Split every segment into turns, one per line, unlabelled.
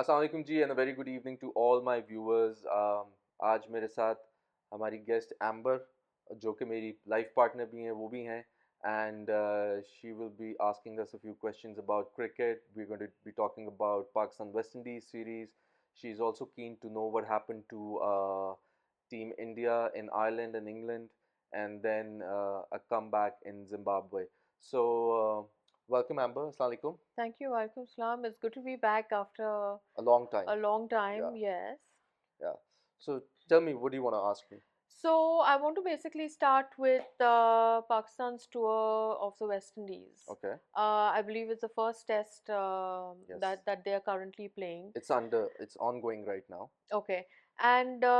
अस्सलाम वालेकुम जी and a very good evening to all my viewers. आज मेरे साथ हमारी गेस्ट एम्बर जो कि मेरी लाइफ पार्टनर भी हैं वो भी हैं and she will be asking us a few questions about cricket. We're going to be talking about Pakistan West Indies series. She's also keen to know what happened to Team India in Ireland and England and then a comeback in Zimbabwe. So welcome Amber. Assalamu alaikum.
Thank you, Walaikum Salam. It's good to be back after
A long time.
a long
Yeah.
time, yes.
Yeah. So tell me, what do you want to ask me?
So I want to basically start with Pakistan's tour of the West Indies.
Okay.
I believe it's the first test
Yes.
that they are currently playing.
It's ongoing right now.
Okay, and I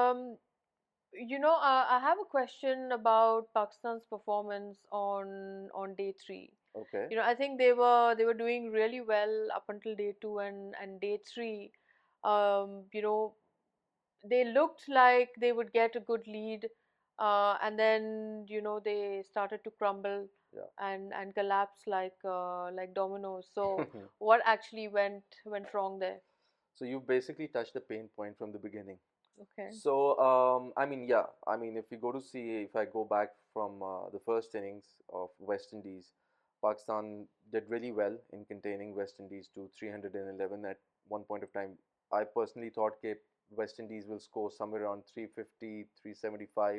have a question about Pakistan's performance on day three.
Okay.
I think they were doing really well up until day two and day three. Um, you know, they looked like they would get a good lead, and then they started to crumble
Yeah.
and collapse like dominoes. So what actually went wrong there?
So you basically touched the pain point from the beginning.
Okay.
So I mean, yeah, I mean, if we go to see, if I go back from the first innings of West Indies, Pakistan did really well in containing West Indies to 311 at one point of time. I personally thought that West Indies will score somewhere around 350, 375,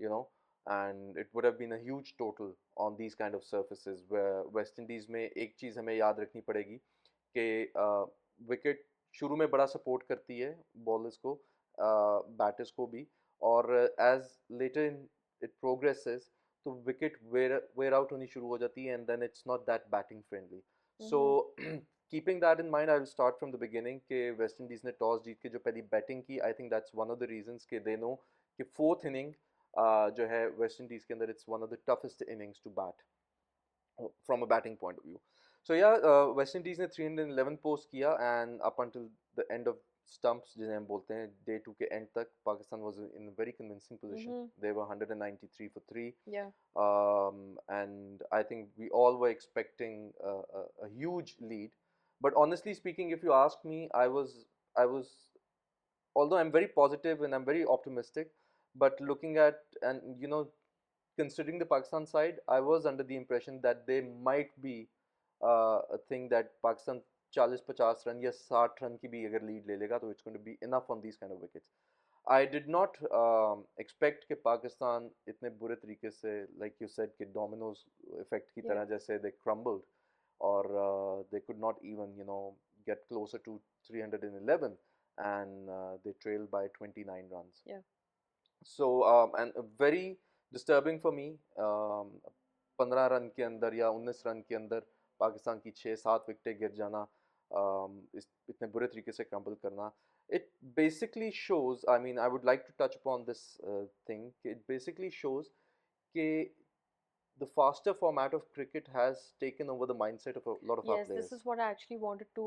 you know, and it would have been a huge total on these kind of surfaces where West Indies में एक चीज़ हमें याद रखनी पड़ेगी कि wicket शुरू में बड़ा सपोर्ट करती है बॉलर्स को बैटर्स को भी और as later in it progresses तो विकेट वेयर आउट होनी शुरू हो जाती है and then it's not that batting friendly so
Mm-hmm.
Keeping that in mind I will start from the beginning कि वेस्ट इंडीज़ ने टॉस जीत के जो पहली बैटिंग की I think that's one of the reasons कि दे नो कि fourth inning जो है वेस्ट इंडीज़ के अंदर it's one of the toughest innings to bat from a batting point of view. So yeah, West Indies ने 311 post किया and up until the end of stumps जिन्हें हम बोलते हैं day 2 के end तक Pakistan was in a very convincing position.
Mm-hmm.
They were 193 for 3.
Yeah.
And I think we all were expecting a huge lead. But honestly speaking, if you ask me, I was although I'm very positive and I'm very optimistic, but looking at and considering the Pakistan side, I was under the impression that they might be a thing that Pakistan 40-50 run या 60 run की भी अगर lead ले लेगा तो it's going to be enough on these kind of wickets. I did not expect कि पाकिस्तान इतने बुरे तरीके से like you said कि dominoes effect की
Yeah.
तरह जैसे they crumbled or they could not even get closer to 311 and they trailed by 29 runs.
Yeah.
So and very disturbing for me 15 run के अंदर या 19 रन के अंदर पाकिस्तान की 6-7 विकेटें गिर जाना इस इतने बुरे तरीके से क्रम्बल करना it basically shows I mean I would like to touch upon this thing it basically shows that the faster format of cricket has taken over the mindset of a lot of our
Yes, this
players.
is what I actually wanted to,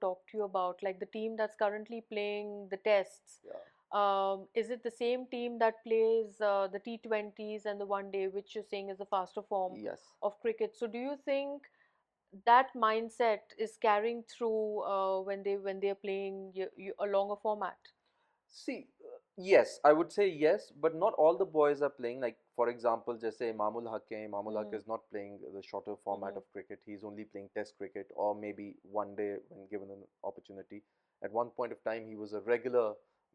talk to you about. Like the team that's currently playing the tests.
Yeah.
Is it the same team that plays the T20s and the one day, which you're saying is the faster form
Yes.
of cricket? So do you think that mindset is carrying through when they're playing a longer format?
See, yes, I would say yes, but not all the boys are playing. Like, for example, just say Imamul Haq hai. Imamul Haq
Mm-hmm.
is not playing the shorter format
Mm-hmm.
of cricket. He's only playing Test cricket or maybe one day when given an opportunity. At one point of time, he was a regular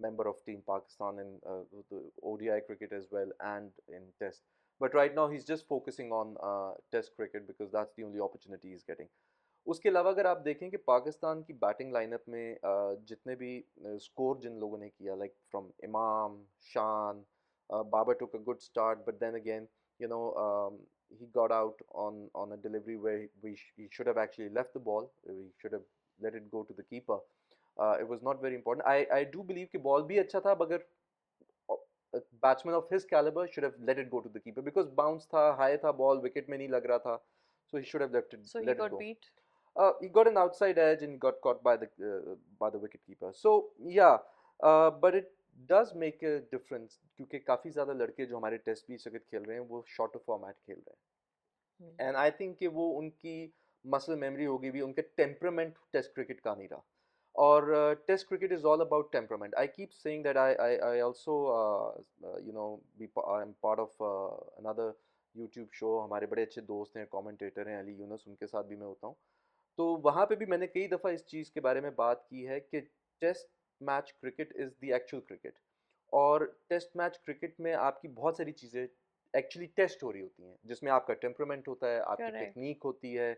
member of Team Pakistan in the ODI cricket as well and in Test. But right now, he's just focusing on Test cricket because that's the only opportunity he's getting. उसके अलावा अगर आप देखें कि पाकिस्तान की batting lineup में जितने भी स्कोर जिन लोगों ने किया लाइक फ्रॉम इमाम शान Babar took a good start but then again you know he got out on a delivery where he should have actually left the ball he should have let it go to the keeper it was not very important I do believe कि ball भी अच्छा था मगर a batsman of his caliber should have let it go to the keeper because bounce था high था ball wicket में नहीं लग रहा था so he should have
So he
let it
got
go
beat.
he got an outside edge and got caught by the wicketkeeper. So yeah, but it does make a difference क्योंकि काफ़ी ज़्यादा लड़के जो हमारे टेस्ट मैच क्रिकेट खेल रहे हैं वो शॉर्टर फॉर्मेट खेल रहे
Hmm.
हैं एंड आई थिंक कि वो उनकी मसल मेमोरी होगी भी उनके टेम्परामेंट टेस्ट क्रिकेट का नहीं रहा और test cricket is all about temperament. I keep saying that I also you know be I am part of another YouTube show. हमारे बड़े अच्छे दोस्त हैं, कमेंटेटर हैं, अली यूनुस, उनके साथ भी मैं होता हूँ. तो वहाँ पे भी मैंने कई दफ़ा इस चीज़ के बारे में बात की है कि test match cricket is the actual cricket. और टेस्ट मैच क्रिकेट में आपकी बहुत सारी चीज़ें एक्चुअली टेस्ट हो रही होती हैं, जिसमें आपका टेम्परामेंट होता है, आपकी
Correct.
टेक्निक होती है,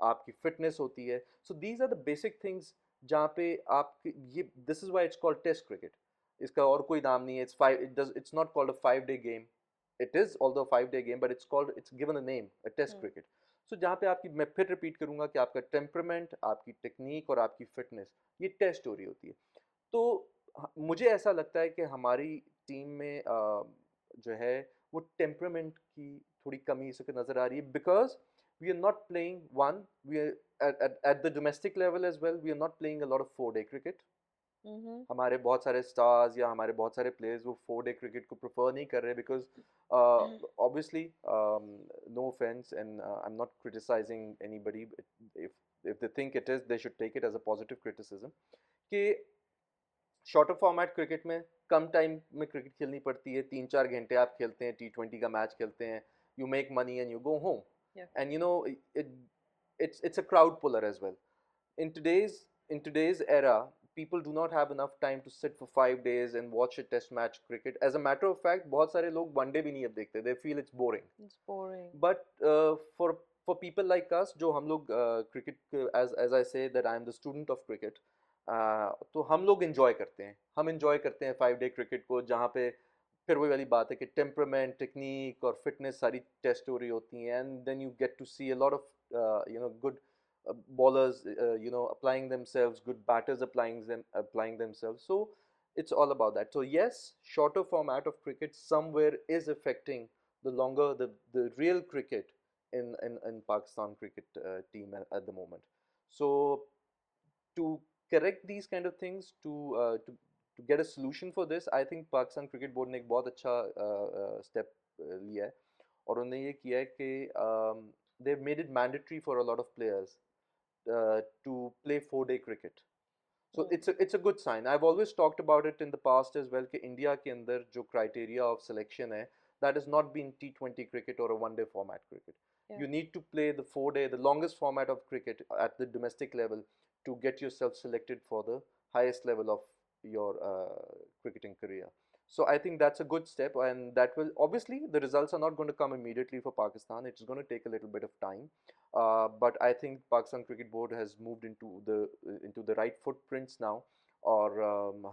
आपकी फिटनेस होती है. So these are the basic things जहाँ पे आप ये this is why it's called test cricket. इसका और कोई नाम नहीं है. It's not called a 5 day game. It is although 5 day game, but it's given a name, a test
Hmm.
Cricket. So जहाँ पे आपकी, मैं फिर रिपीट करूंगा कि आपका टेम्परामेंट, आपकी टेक्निक और आपकी फिटनेस, ये टेस्ट हो रही होती है. तो मुझे ऐसा लगता है कि हमारी टीम में जो है वो टेम्परामेंट की थोड़ी कमी इस वक्त नज़र आ रही है. Because we are not playing one, we are at the domestic level as well, we are not playing a lot of 4 day cricket.
Mm-hmm.
हमारे बहुत सारे स्टार्स या हमारे बहुत सारे प्लेयर्स वो 4 डे क्रिकेट को प्रेफर नहीं कर रहे. Because obviously, no offence, and I am not criticising anybody. If they think it is, they should take it as a positive criticism. कि शॉर्टर फॉर्मेट क्रिकेट में कम टाइम में cricket खेलनी पड़ती है. 3-4 घंटे आप खेलते हैं, T20 का मैच खेलते हैं, you make money and you go home.
Yeah.
And you know it's a crowd puller as well. In today's era, people do not have enough time to sit for 5 days and watch a test match cricket. As a matter of fact, बहुत सारे लोग one day भी नहीं अब देखते. They feel it's boring.
It's boring.
But for people like us, जो हम लोग cricket, as I say that I am the student of cricket, तो हम लोग enjoy करते हैं. हम enjoy करते हैं 5 डे cricket को, जहाँ पे फिर वही वाली बात है कि टेम्परामेंट, टेक्निक और फिटनेस सारी टेस्ट हो रही होती हैं. And then you get to see a lot of good bowlers applying themselves, good batters applying themselves. So it's all about that. So yes, shorter format of cricket somewhere is affecting the real cricket in Pakistan cricket team at the moment. So to correct these kind of things, to get a solution for this, I think Pakistan Cricket Board ने एक बहुत अच्छा step लिया है. और उन्होंने ये किया है कि they've made it mandatory for a lot of players to play 4 day cricket. So
Hmm.
it's a good sign. I've always talked about it in the past as well कि इंडिया के अंदर जो criteria of selection है, that has not been T20 cricket or a 1 day format cricket.
Yeah.
You need to play the 4 day, the longest format of cricket at the domestic level, to get yourself selected for the highest level of your cricketing career. So I think that's a good step, and that will, obviously, the results are not going to come immediately for Pakistan. It's going to take a little bit of time, but I think Pakistan Cricket Board has moved into the right footprints now. और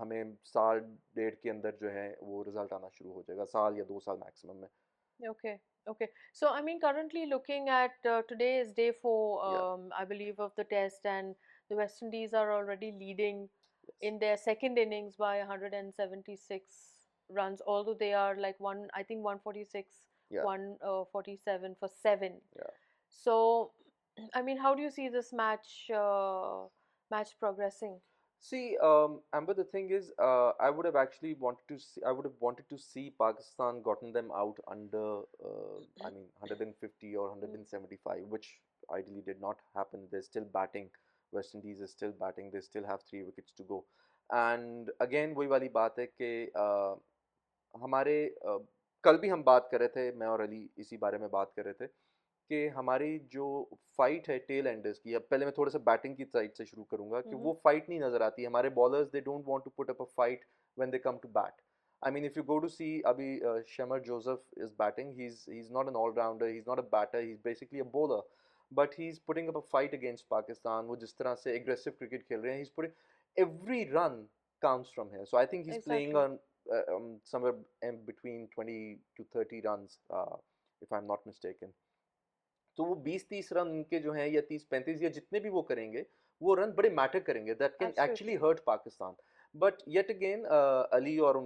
हमें साल डेढ़ के अंदर जो है वो result आना शुरू हो जाएगा, साल या 2 साल मैक्सिमम में.
Okay. Okay. So, I mean, currently looking at today is day four,
Yeah.
I believe, of the test, and the West Indies are already leading
Yes.
in their second innings by 176 runs, although they are like I think 146,
Yeah.
147 for seven.
Yeah.
So, I mean, how do you see this match progressing?
See, Amber, the thing is, I would have actually wanted to see, I would have wanted to see Pakistan gotten them out under, I mean, 150 or
Mm.
175, which ideally did not happen. They're still batting. West Indies is still batting. They still have 3 wickets to go. And again, वही वाली बात है कि हमारे कल भी हम बात कर रहे थे, मैं और अली इसी बारे में बात कर रहे थे कि हमारी जो फाइट है टेल एंडर्स की. अब पहले मैं थोड़ा सा बैटिंग की साइड से शुरू करूंगा कि
Mm-hmm.
वो फाइट नहीं नजर आती. हमारे bowlers, they don't want to put up a fight when they come to bat. I mean, if you go to see अभी Shemar Joseph is batting, he's not an all-rounder, he's not a batter, he's basically a bowler, but he's putting up a fight against Pakistan. वो जिस तरह से aggressive cricket खेल रहे हैं, he's putting every run counts from here. So I think he's playing
Exactly.
on somewhere in between 20 to 30 runs, if I'm not mistaken. तो वो 20-30 run उनके जो हैं, या 30-35, या जितने भी वो करेंगे, वो रन बड़े मैटर करेंगे. That can actually
Absolutely.
Hurt Pakistan. But yet again, Ali और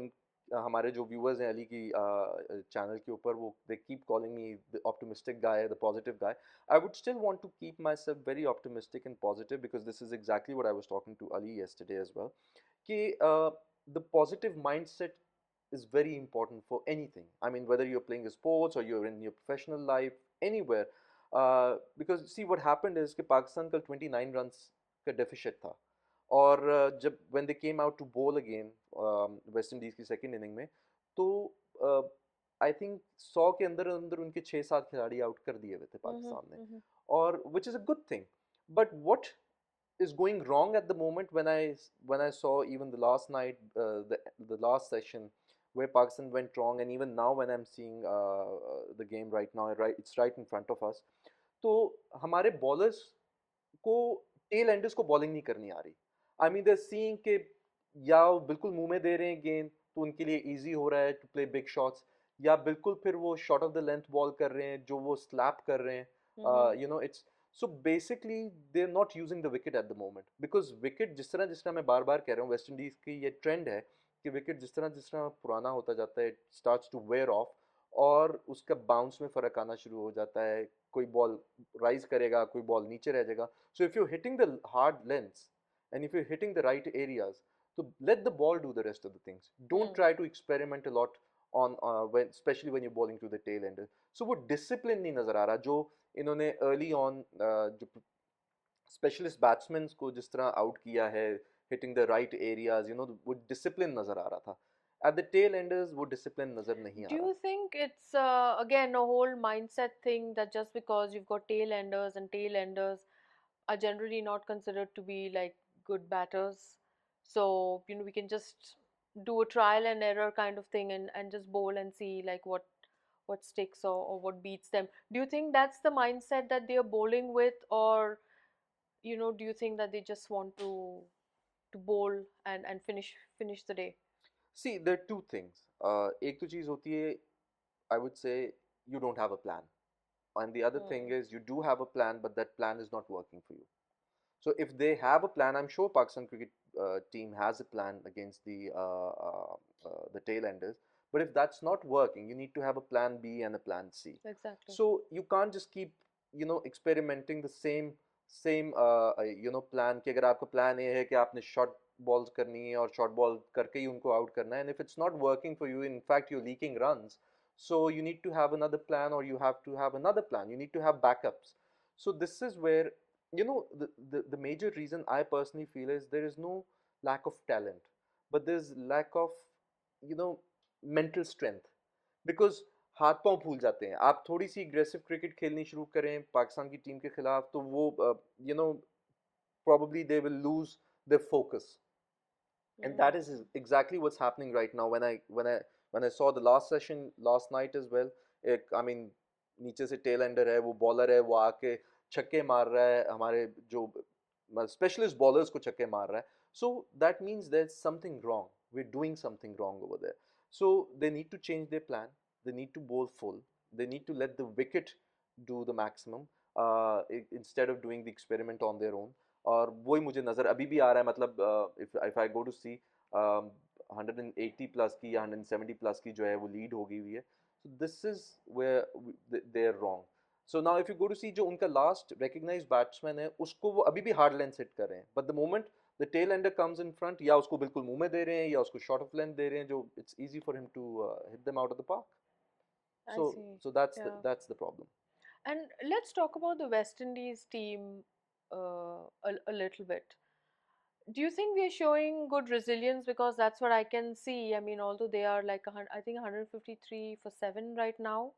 हमारे जो व्यूअर्स हैं अली की चैनल के ऊपर, वो they keep calling me the optimistic guy, the positive guy. I would still want to keep myself very optimistic and positive, because this is exactly what I was talking to Ali yesterday as well, कि the positive mindset is very important for anything. I mean, whether you're playing a sports or you're in your professional life, anywhere. Because see what happened is कि पाकिस्तान कल 29 runs का deficit था, और जब when they came out to bowl again, West Indies की second inning में, तो I think 100 के अंदर अंदर उनके 6-7 खिलाड़ी आउट कर दिए हुए थे
Mhm.
पाकिस्तान ने,
Mhm.
और which is a good thing. But what is going wrong at the moment, when I saw even the last night, the last session where Pakistan went wrong, and even now when I'm seeing the game right now, right, it's right in front of us. तो हमारे bowlers को tell Anders को bowling नहीं करनी आ रही. I mean they seeing के या वो बिल्कुल मुंह में दे रहे हैं गेंद तो उनके लिए इजी हो रहा है टू प्ले बिग शॉट्स, या बिल्कुल फिर वो shot of the length ball कर रहे हैं जो वो स्लैप कर रहे हैं.
Mhm.
It's so basically they are not using the wicket at the moment, because wicket जिस तरह मैं बार बार कह रहा हूँ, वेस्ट इंडीज की ये ट्रेंड है कि विकेट जिस तरह पुराना होता जाता है, स्टार्ट्स टू वेयर ऑफ, और उसका बाउंस में फ़र्क आना शुरू हो जाता है. कोई बॉल राइज करेगा, कोई बॉल नीचे रह जाएगा. So if you're hitting the hard lengths and if you're hitting the right areas, so let the ball do the rest of the things. Don't
Hmm.
try to experiment a lot on especially when you're bowling to the tail ender. So वो discipline नहीं नजर आ रहा जो इन्होंने early on जो specialist batsmen को जिस तरह out किया है, hitting the right areas, वो discipline नजर आ रहा था. At the tail enders वो discipline नजर नहीं
Do
आ रहा.
you think it's again a whole mindset thing that just because you've got tail enders and tail enders are generally not considered to be like good batters? So, we can just do a trial and error kind of thing and just bowl and see like what sticks or what beats them. Do you think that's the mindset that they're bowling with, or do you think that they just want to bowl and finish the day?
See, there are two things. एक तो चीज़ होती है, I would say, you don't have a plan. And the other thing
Hmm.
is you do have a plan, but that plan is not working for you. So if they have a plan, I'm sure Pakistan cricket team has a plan against the tail enders. But if that's not working, you need to have a plan B and a plan C.
Exactly.
So you can't just keep experimenting the same plan कि अगर आपका plan ये है कि आपने short balls करनी है और short ball करके ही उनको out करना है, and if it's not working for you, in fact you're leaking runs, so you need to have another plan, or you have to have another plan. You need to have backups. So this is where the major reason I personally feel is there is no lack of talent, but there's lack of you know mental strength. Because हाथ पांव फूल जाते हैं, आप थोड़ी सी aggressive cricket खेलनी शुरू करें पाकिस्तान की टीम के खिलाफ, तो वो you know probably they will lose their focus. And that is
Mm.
exactly what's happening right now. When I saw the last session last night as well, I mean, नीचे से टेल एंडर है, वो bowler है, वो आके छक्के मार रहा है, हमारे जो स्पेशलिस्ट बॉलर्स को छक्के मार रहा है. So that means there's something wrong. We're doing something wrong over there. So they need to change their plan. They need to bowl full. They need to let the wicket do the maximum, instead of doing the experiment on their own. और वही मुझे नज़र अभी भी आ रहा है, मतलब if I go to see 180 plus की या 170 प्लस की जो है वो लीड हो गई हुई है. So this is where they are wrong. So now if you go to see जो उनका लास्ट रिकग्नाइज्ड बैट्समैन है उसको वो अभी भी हार्ड लेंथ हिट कर रहे हैं, but the moment the tail ender comes in front, या उसको बिल्कुल मुंह में दे रहे हैं या उसको शॉर्ट ऑफ लेंथ दे रहे हैं, जो it's easy for him to hit them out of the park.
I
so
see.
So that's
Yeah.
The problem.
And let's talk about the West Indies team a little bit. Do you think they're showing good resilience? Because that's what I can see. I mean, although they are like, I think 153 for 7 right now,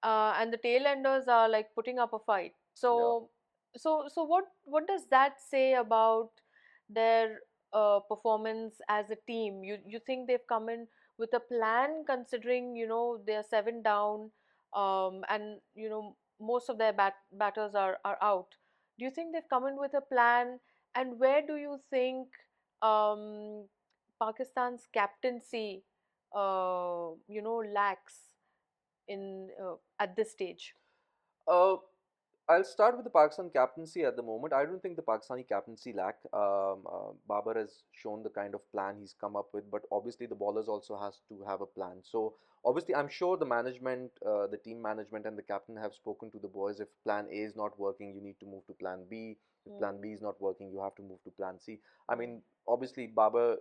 and the tailenders are like putting up a fight.
Yeah.
So what does that say about their performance as a team? You think they've come in with a plan, considering they're 7 down, and most of their batters are out. Do you think they've come in with a plan, and where do you think um, Pakistan's captaincy lacks in at this stage?
Uh, I'll start with the Pakistan captaincy at the moment. I don't think the Pakistani captaincy lack. Babar has shown the kind of plan he's come up with, but obviously the bowlers also has to have a plan. So obviously, I'm sure the management, the team management, and the captain have spoken to the boys. If plan A is not working, you need to move to plan B. If plan
Mm,
B is not working, you have to move to plan C. I
mm,
mean, obviously, Babar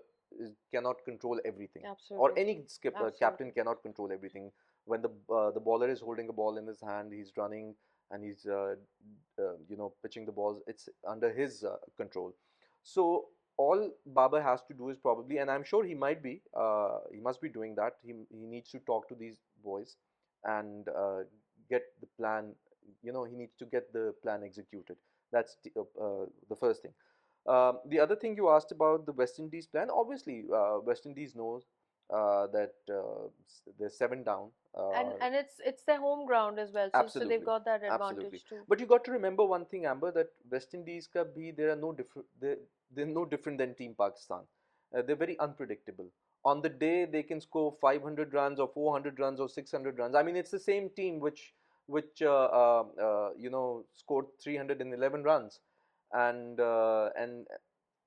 cannot control everything, or
absolutely,
any skipper captain
absolutely.
cannot control everything. When the bowler is holding a ball in his hand, he's running and he's pitching the balls, it's under his control. So all Babar has to do is probably, and I'm sure he must be doing that. He needs to talk to these boys and get the plan. You know, he needs to get the plan executed. That's the first thing. The other thing you asked about the West Indies plan. Obviously, West Indies knows that they're seven down.
And it's their home ground as well, so they've
Absolutely,
got that
absolutely.
advantage too.
But you got to remember one thing, Amber, that West Indies ka bhi there are no different. They're no different than Team Pakistan. They're very unpredictable. On the day they can score 500 runs or 400 runs or 600 runs. I mean, it's the same team which scored 311 runs, and uh, and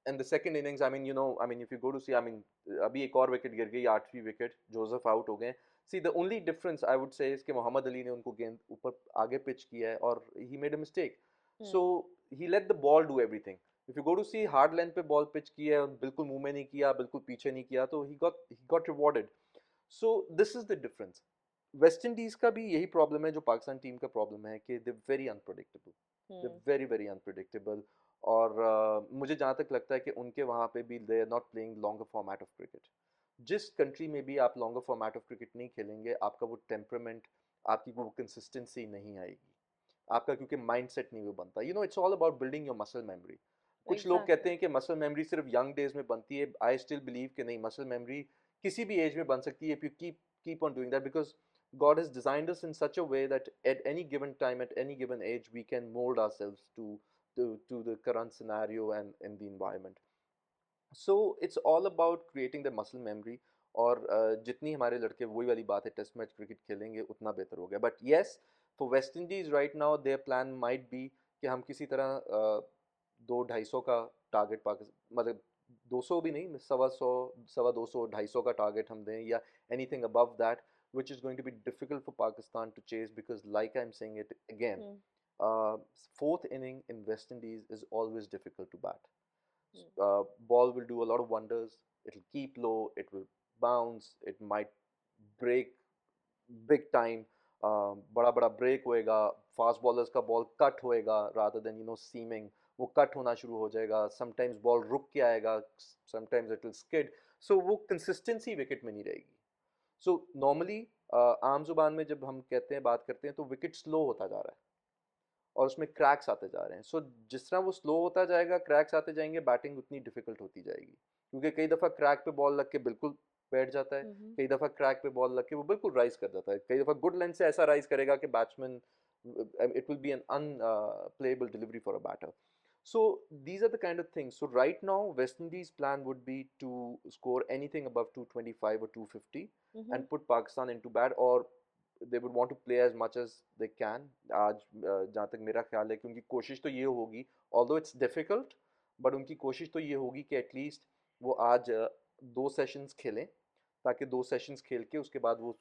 and the second innings, I mean, if you go to see, I mean, अभी एक और wicket गिर गई, आठवीं wicket, Joseph out हो गए. See, the only difference I would say is कि मोहम्मद अली ने उनको गेंद ऊपर आगे पिच किया है और he made a mistake. So
Hmm.
he let the ball do everything. If you go to see hard length पे ball pitch किया है और बिल्कुल मुंह में नहीं किया, बिल्कुल पीछे नहीं किया, तो he got rewarded. So this is the difference. West Indies का भी यही प्रॉब्लम है जो पाकिस्तान टीम का प्रॉब्लम है कि they very unpredictable. They
Hmm.
Very very unpredictable. और मुझे जहाँ तक लगता है कि उनके वहाँ पे भी they are not playing longer format of cricket. जिस कंट्री में भी आप लॉन्गर फॉर्मेट ऑफ क्रिकेट नहीं खेलेंगे, आपका वो टेम्परामेंट, आपकी वो कंसिस्टेंसी नहीं आएगी. आपका क्योंकि माइंडसेट नहीं वो बनता. It's all about building your muscle memory. कुछ लोग कहते
Exactly.
हैं कि मसल मेमोरी सिर्फ यंग डेज में बनती है. आई स्टिल बिलीव कि नहीं, मसल मेमोरी किसी भी एज में बन सकती है if you keep on doing that, because God has designed us in such a way that at any given time, at any given age, we can mold ourselves to the current scenario and in the environment. So it's all about creating the muscle memory. और जितनी हमारे लड़के, वही वाली बात है, test match cricket खेलेंगे उतना बेहतर हो गया. But yes, for West Indies right now their plan might be कि हम किसी तरह 200-250 का टारगेट पाकिस्तान, मतलब 200 भी नहीं, 125, 125, 250 का टारगेट हम दें, या anything above that, which is going to be difficult for Pakistan to chase, because like I'm saying it again,
Hmm.
uh, fourth inning in West Indies is always difficult to bat.
Hmm.
Ball will do a lot of wonders. It'll keep low. It will bounce. It might break big time. बड़ा बड़ा break होएगा. Fast bowlers का ball cut होएगा rather than seaming. वो cut होना शुरू हो जाएगा. समटाइम्स बॉल रुक के आएगा. Sometimes it will skid. So वो कंसिस्टेंसी विकेट में नहीं रहेगी. सो नॉर्मली आम जुबान में जब हम कहते हैं, बात करते हैं, तो विकेट स्लो होता जा रहा है और उसमें क्रैक्स आते जा रहे हैं. सो जिस तरह वो स्लो होता जाएगा, क्रैक्स आते जाएंगे, बैटिंग उतनी डिफिकल्ट होती जाएगी. क्योंकि कई दफ़ा क्रैक पे बॉल लग के बिल्कुल बैठ जाता है.
Hmm.
कई दफ़ा क्रैक पे बॉल लग के वो बिल्कुल राइज कर जाता है. कई दफ़ा गुड लेंथ से ऐसा राइज करेगा कि batsman, it will be an unplayable delivery for a batter. So these are the kind of things. So right now, West Indies' plan would be to score anything above 225 or 250
Hmm.
and put Pakistan into bat, or they would want to play as much as they can. आज जहाँ तक मेरा ख्याल है कि उनकी कोशिश तो ये होगी, although it's difficult, but उनकी कोशिश तो ये होगी कि एटलीस्ट वो आज 2 सेशंस खेलें, ताकि 2 सेशंस खेल के उसके बाद वो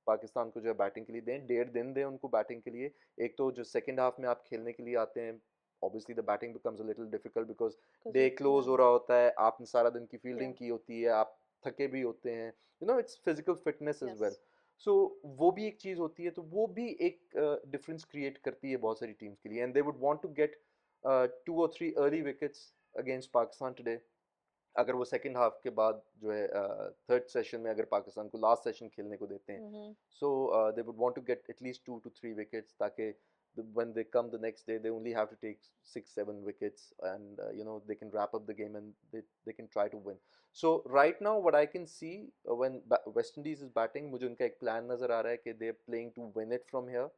पाकिस्तान को जो है बैटिंग के लिए दें. 1.5 दिन दें उनको बैटिंग के लिए. एक तो जो सेकेंड हाफ में आप खेलने के लिए आते हैं, obviously the batting becomes a little difficult because
Because
day
of
close हो
yeah,
रहा होता है, आपने सारा दिन की
yeah,
फील्डिंग की होती है, आप थके भी होते हैं. It's physical fitness as well.
yes.
So वो भी एक चीज़ होती है, तो वो भी एक डिफरेंस क्रिएट करती है बहुत सारी टीम्स के लिए. And they would want to get 2 or 3 early wickets against Pakistan today. अगर वो सेकंड हाफ के बाद जो है थर्ड सेशन में अगर पाकिस्तान को लास्ट सेशन खेलने को देते हैं,
Hmm.
so they would want to get at least 2 to 3 wickets, ताकि when they come the next day, they only have to take 6, 7 wickets, and they can wrap up the game, and they can try to win. So right now what I can see, when West Indies is batting, मुझे उनका एक plan नज़र आ रहा है कि they are playing to win it from here.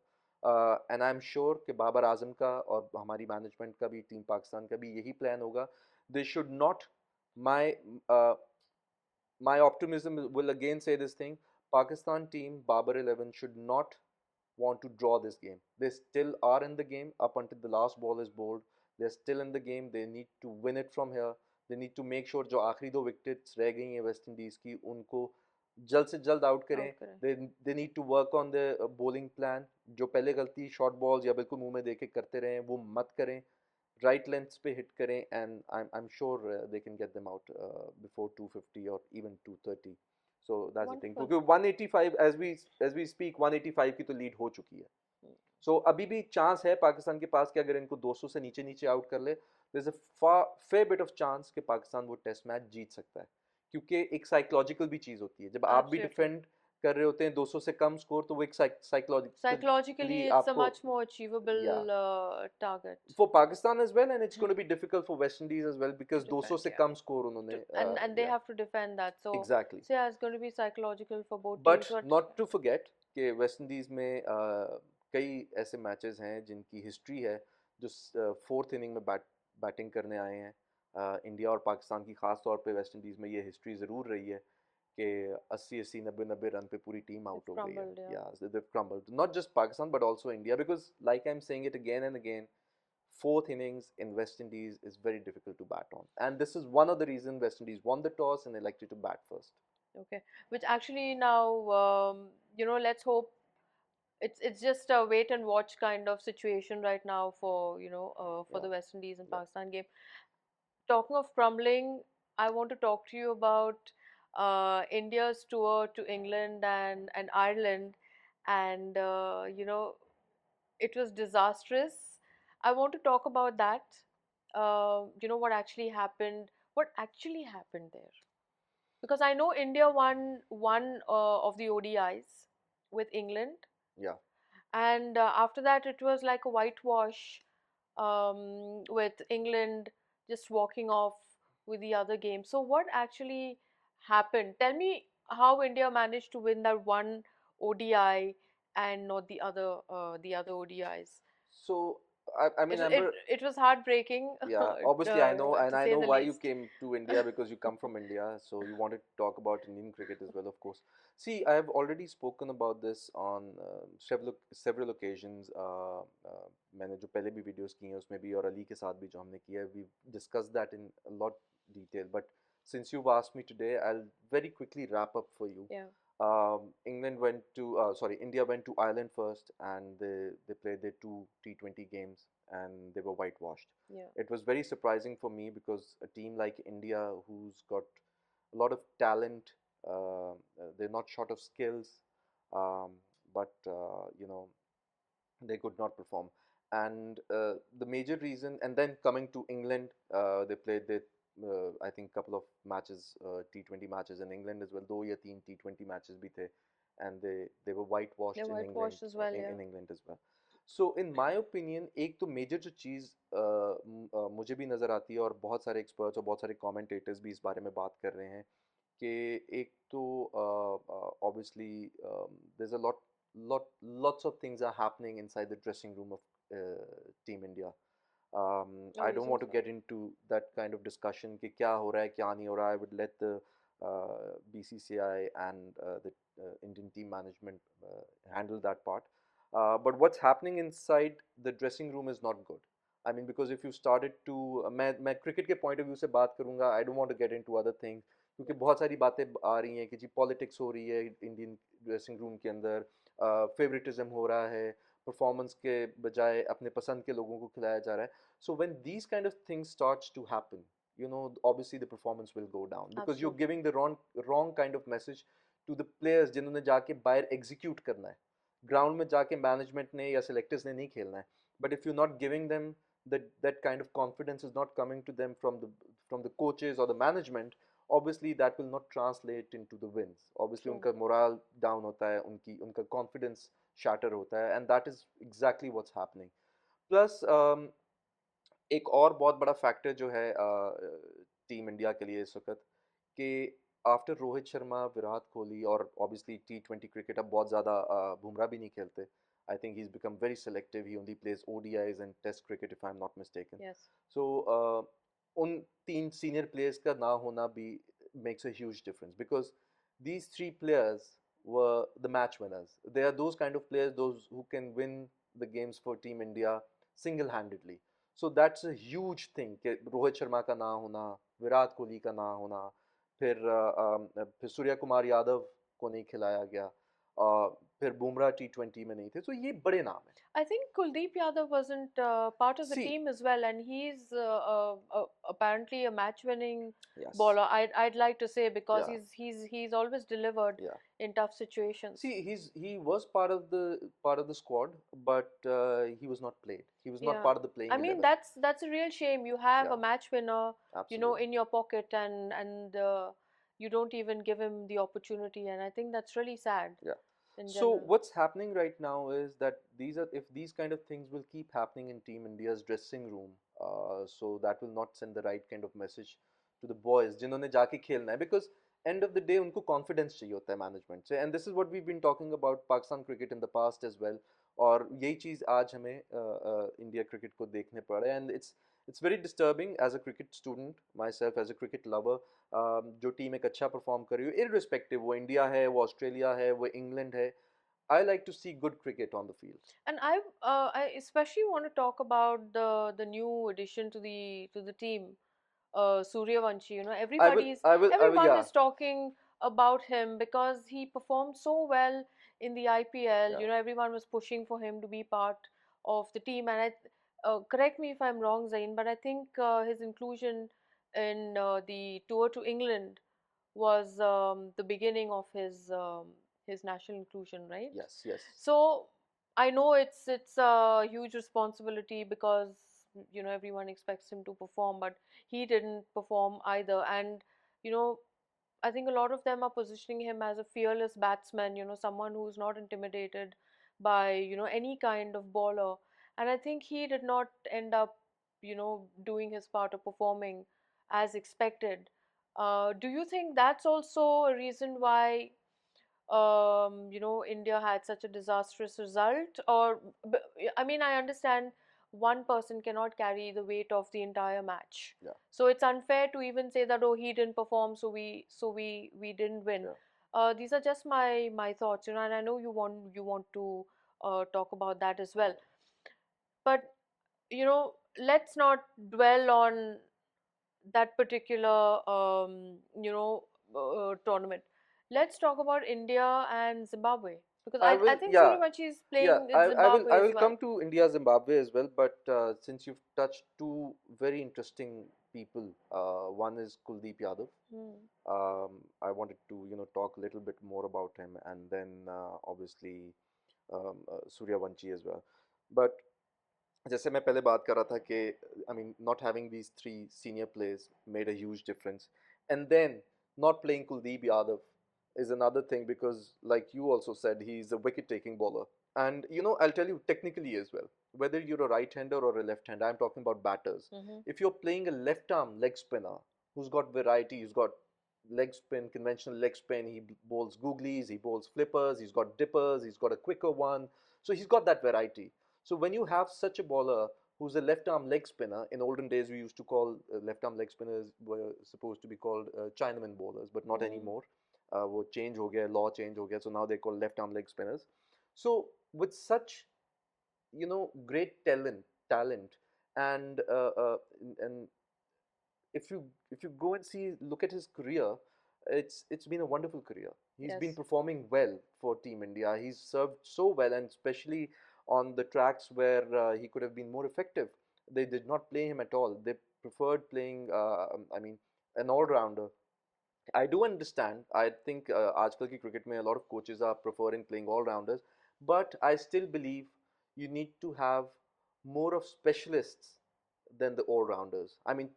And I'm sure कि बाबर आजम का और हमारी मैनेजमेंट का भी, टीम पाकिस्तान का भी यही प्लान होगा. They should not, my uh, my optimism will again say this thing: Pakistan team, Babar 11 should not want to draw this game. They still are in the game up until the last ball is bowled. They're still in the game. They need to win it from here. They need to make sure जो आखिरी 2 wickets रह गई हैं West Indies की, उनको जल्द से जल्द आउट करें.
Out करें.
they need to work on the bowling plan. जो पहले गलती शॉर्ट बॉल्स या बिल्कुल मुंह में देके करते रहे हैं, वो मत करें. राइट लेंथ्स पे हिट करें, and I'm sure they can get them out before 250 or even 230. So that's the thing,
Wonderful.
क्योंकि 185, as we speak, 185 की तो लीड हो चुकी है. सो अभी भी चांस है पाकिस्तान के पास कि अगर इनको 200 से नीचे नीचे आउट कर ले, there is a fair bit of chance कि पाकिस्तान वो टेस्ट मैच जीत सकता है, क्योंकि एक साइकोलॉजिकल भी चीज़ होती है, जब आप भी
Absolutely.
डिफेंड कर रहे होते हैं 200 से कम स्कोर, तो वो एक
Psychologically,
साइकोलॉजिकली
it's a
आपको,
much more
या
achievable target
for Pakistan as well, and it's going to
to
be difficult for West Indies as well because 200
defend.
से
Yeah,
कम स्कोर उन्होंने,
and they
या
have to defend that.
एग्जैक्टली.
So yeah, it's going to be psychological for both
but
teams. But
not to forget कि West Indies में कई ऐसे matches हैं जिनकी हिस्ट्री है, जो फोर्थ इनिंग में बैटिंग करने आए हैं. इंडिया और पाकिस्तान की खास तौर पे वेस्ट इंडीज में ये हिस्ट्री ज़रूर रही है कि 80-80 90-90 रन पे पूरी टीम
they've
आउट हो गई है.
crumbled. Yeah.
या they've crumbled, not just Pakistan but also India, because like I'm saying it again and again, fourth innings in West Indies is very difficult to bat on, and this is one of the reasons West Indies won the toss and elected to bat first.
Okay. Which actually now, let's hope it's just a wait and watch kind of situation right now for for
Yeah,
the West Indies and
yeah.
Pakistan game. Talking of crumbling, I want to talk to you about India's tour to England and Ireland, and it was disastrous. I want to talk about that. What actually happened? What actually happened there? Because I know India won one of the ODIs with England,
Yeah.
and after that it was like a whitewash with England just walking off with the other game. So what actually happened? Tell me how India managed to win that one ODI and not the other ODIs.
So I mean,
It it
Amber,
it was heartbreaking,
yeah, obviously I know, and
to
I
say
know
the
why you
least.
came to India, because you come from India, so you wanted to talk about Indian cricket as well, of course. See, I have already spoken about this on several occasions. मैंने जो पहले भी videos की हैं उसमें भी, और अली के साथ भी जो हमने किया है, we've discussed that in a lot detail. But since you've asked me today, I'll very quickly wrap up for you.
Yeah,
India went to Ireland first, and they played their two T20 games, and they were whitewashed.
yeah,
It was very surprising for me because a team like India, who's got a lot of talent, they're not short of skills, um, but they could not perform. And the major reason, and then coming to England, they played the I think couple of matches, T20 matches in England as well. दो या तीन T20 matches भी थे, and they were
they're
whitewashed in England,
whitewashed as well. Yeah.
in England as well. So in my opinion, एक तो major जो चीज़ मुझे भी नज़र आती है, और बहुत सारे एक्सपर्ट्स और बहुत सारे कमेंटेटर्स भी इस बारे में बात कर रहे हैं, कि एक तो obviously there's a lots of things are happening inside the dressing room of Team India.
Oh,
I
you
don't
think
want to
so?
get into that kind of discussion कि क्या हो रहा है क्या नहीं हो रहा है. I would let the BCCI and the Indian team management handle that part. But what's happening inside the dressing room is not good. I mean, because if you started to मैं cricket के point of view से बात करूँगा, I don't want to get into other things, क्योंकि बहुत सारी बातें आ रही हैं कि जी पॉलिटिक्स हो रही है इंडियन ड्रेसिंग रूम के अंदर, फेवरेटिज्म हो रहा है, परफॉर्मेंस के बजाय अपने पसंद के लोगों को खिलाया जा रहा है. So when these kind of things starts to happen, obviously the performance will go down, because you're
Absolutely.
giving the wrong kind of message to the players जिन्होंने जाके बाहर execute करना है. ग्राउंड में जाके मैनेजमेंट ने या सिलेक्टर्स ने नहीं खेलना है. But if you're not giving them that kind of confidence is not coming to them from the coaches or the management, obviously that will not translate into the wins. Obviously
True.
उनका morale down होता है, उनका confidence shatter होता है, and that is exactly what's happening. Plus एक और बहुत बड़ा फैक्टर जो है टीम इंडिया के लिए इस वक्त, कि आफ्टर रोहित शर्मा, विराट कोहली, और ऑब्वियसली T20 क्रिकेट अब बहुत ज़्यादा बुमराह भी नहीं खेलते. I think he is become very selective. He only plays ODIs and test cricket, if I am not mistaken.
Yes.
So उन तीन सीनियर प्लेयर्स का ना होना भी makes a huge difference, because these three players were the match winners. They are those kind of players, those who can win the games for Team India single-handedly. So that's a huge thing कि रोहित शर्मा का ना होना, विराट कोहली का ना होना, फिर सूर्या कुमार यादव को नहीं खिलाया गया, फिर बुमराह T20 में नहीं थे. तो ये बड़े नाम हैं.
I think Kuldeep Yadav wasn't part of the
See,
team as well, and he's apparently a match-winning
Yes.
bowler. I'd like to say, because
Yeah.
he's always delivered
Yeah.
in tough situations.
See, he was part of the squad, but he was not played. He was not
Yeah,
part of the
I
playing
mean
11.
that's a real shame. You have a
Yeah,
match winner,
absolutely.
in your pocket, and you don't even give him the opportunity, and I think that's really sad
Yeah.
in
So
general.
what's happening right now is that if these kind of things will keep happening in Team India's dressing room, so that will not send the right kind of message to the boys जिन्होंने जाके खेलना है, because end of the day उनको confidence चाहिए होता है management से, and this is what we've been talking about Pakistan cricket in the past as well, और यही चीज़ आज हमें इंडिया क्रिकेट को देखने पड़ रहा है, and it's very disturbing as a cricket student myself, as a cricket lover. जो टीम एक अच्छा परफॉर्म कर रही हो, इररिस्पेक्टिव वो इंडिया है, वो ऑस्ट्रेलिया है, वो इंग्लैंड है, I like to see good cricket on the field.
And I especially want to talk about the new addition to the team, Suryavanshi. Everyone
Yeah,
is talking about him because he performed so well in the IPL.
yeah,
Everyone was pushing for him to be part of the team. And correct me if I'm wrong, Zain, but I think his inclusion in the tour to England was the beginning of his national inclusion, right?
yes, yes,
So I know it's a huge responsibility, because everyone expects him to perform, but he didn't perform either. And you know I think a lot of them are positioning him as a fearless batsman, someone who's not intimidated by any kind of bowler. And I think he did not end up doing his part of performing as expected. Do you think that's also a reason why India had such a disastrous result? Or, I mean, I understand one person cannot carry the weight of the entire match.
yeah,
So it's unfair to even say that, oh, he didn't perform, so we didn't win.
yeah.
These are just my thoughts, and I know you want to talk about that as well. But let's not dwell on that particular tournament. Let's talk about India and Zimbabwe, because
I
I
will,
think
yeah,
Suryavanshi is
yeah.
playing in
I
Zimbabwe as
will
well.
come to India, Zimbabwe as well. But since you've touched two very interesting people, one is Kuldeep Yadav.
Hmm.
I wanted to talk a little bit more about him, and then obviously Suryavanshi as well. But जैसे मैं पहले बात कर रहा था कि I mean not having these three senior players made a huge difference, and then not playing Kuldeep Yadav is another thing, because like you also said, he's a wicket taking bowler, and I'll tell you technically as well, whether you're a right hander or a left hander, I'm talking about batters.
Hmm.
If you're playing a left arm leg spinner who's got variety, he's got leg spin, conventional leg spin, he bowls googlies, he bowls flippers, he's got dippers, he's got a quicker one, so he's got that variety. So when you have such a bowler who's a left arm leg spinner, in olden days we used to call left arm leg spinners were supposed to be called Chinaman bowlers, but not
Hmm.
anymore. वो change हो गया, law change हो गया, so now they call left arm leg spinners. So with such great talent, and and if you go and see look at his career, it's been a wonderful career. He's been
Yes.
performing well for Team India. He's served so well, and especially on the tracks where he could have been more effective, they did not play him at all. They preferred playing I mean an all-rounder. I do understand. I think आजकल की cricket में a lot of coaches are preferring playing all-rounders, but I still believe you need to have more of specialists than the all-rounders. I mean,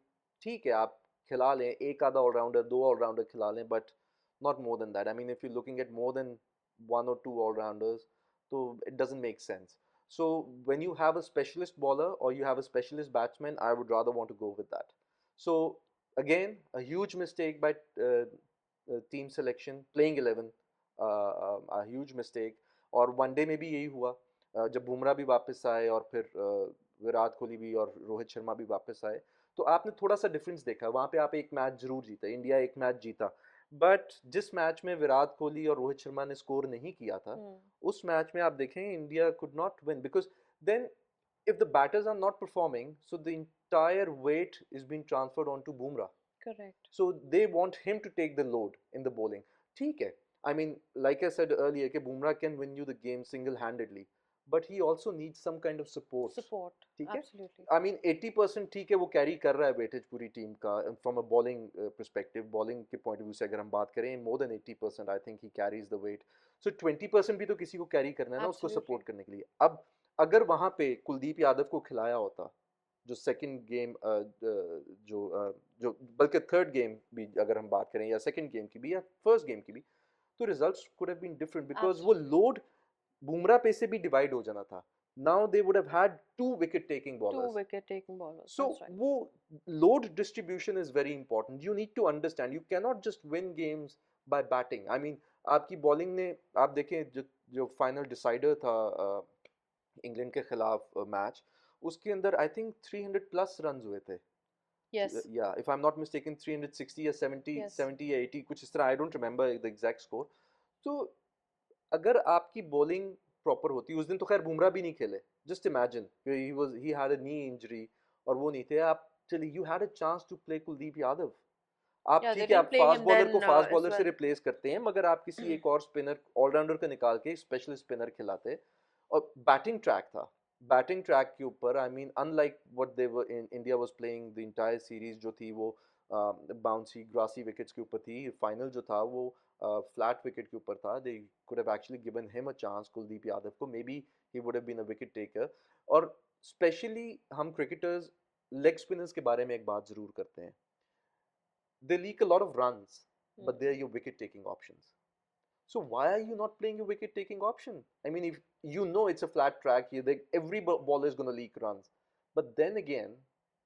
ठीक है आप खिला लें एक आधा all-rounder, दो all-rounder खिला लें, but not more than that. I mean, if you're looking at more than one or two all-rounders, so it doesn't make sense. So when you have a specialist bowler or you have a specialist batsman, I would rather want to go with that. So again, a huge mistake by team selection, playing 11, a huge mistake. और one day में भी यही हुआ, जब बुमराह भी वापस आए और फिर विराट कोहली भी और रोहित शर्मा भी वापस आए, तो आपने थोड़ा सा डिफरेंस देखा वहाँ पे। आप एक मैच जरूर जीता, इंडिया एक मैच जीता, बट जिस मैच में विराट कोहली और रोहित शर्मा ने स्कोर नहीं किया था,
Hmm.
उस मैच में आप देखें India could not win, because then if the batters are not performing, so the entire weight is being transferred onto Bumrah.
Correct.
So they want him to take the load in the bowling. ठीक है. I mean, like I said earlier, कि Bumrah can win you the game single-handedly. but he also needs some kind of support.
Support,
ठीक है?
absolutely.
I mean 80% ठीक है, वो carry कर रहा है वेटेज पूरी टीम का from a bowling perspective, bowling के पॉइंट ऑफ व्यू से अगर हम बात करें more than 80% I think he carries the weight. So 20% भी तो किसी को कैरी करना है ना, उसको
Absolutely.
सपोर्ट करने के लिए. अब अगर वहां पे कुलदीप यादव को खिलाया होता, जो सेकंड गेम जो बल्कि थर्ड गेम भी अगर हम बात करें या सेकंड गेम की भी या फर्स्ट गेम की भी, तो results could have been different because वो
Absolutely.
लोड बुमराह पे से भी डिवाइड हो जाना था. Now they would have had two wicket taking
Two
bowlers.
wicket taking bowlers,
So
that's right.
वो load distribution is very important. You need to understand. You cannot just win games by batting. I mean आपकी bowling ने, आप देखें जो जो final decider था England के खिलाफ मैच, उसके अंदर आई थिंक 300 प्लस रन हुए थे.
Yes,
Yeah, if I'm not mistaken 360 या 70
yes.
70 या 80 कुछ इस तरह, I don't remember the exact score. तो अगर आपकी बॉलिंग प्रॉपर होती, उस दिन तो खैर बुमराह भी नहीं खेले, just imagine he had a knee injury और वो नहीं थे आप, चलिए you had a chance to play Kuldeep Yadav. आप
Yeah, they
ठीक है,
didn't
आप
play
फास्ट
him
बॉलर को
then
फास्ट
as
बॉलर से
well.
रिप्लेस करते हैं, मगर आप किसी एक और स्पिनर ऑलराउंडर को निकाल के स्पेशलिस्ट स्पिनर खिलाते. और बैटिंग ट्रैक था, बैटिंग ट्रैक के ऊपर I mean unlike what they were in India was playing the entire series जो थी वो बाउंसी ग्रासी विकेट्स के ऊपर थी. फाइनल जो था वो फ्लैट विकेट के ऊपर था. They could have actually given him a chance Kuldeep Yadav को, maybe he would have been a wicket taker. और स्पेशली हम क्रिकेटर्स लेग स्पिनर्स के बारे में एक बात जरूर करते हैं. They leak a lot of runs, but they're your wicket taking options. So why are you not playing your wicket taking option? I mean, if you know it's a flat track here, every ball is going to leak runs. But then again,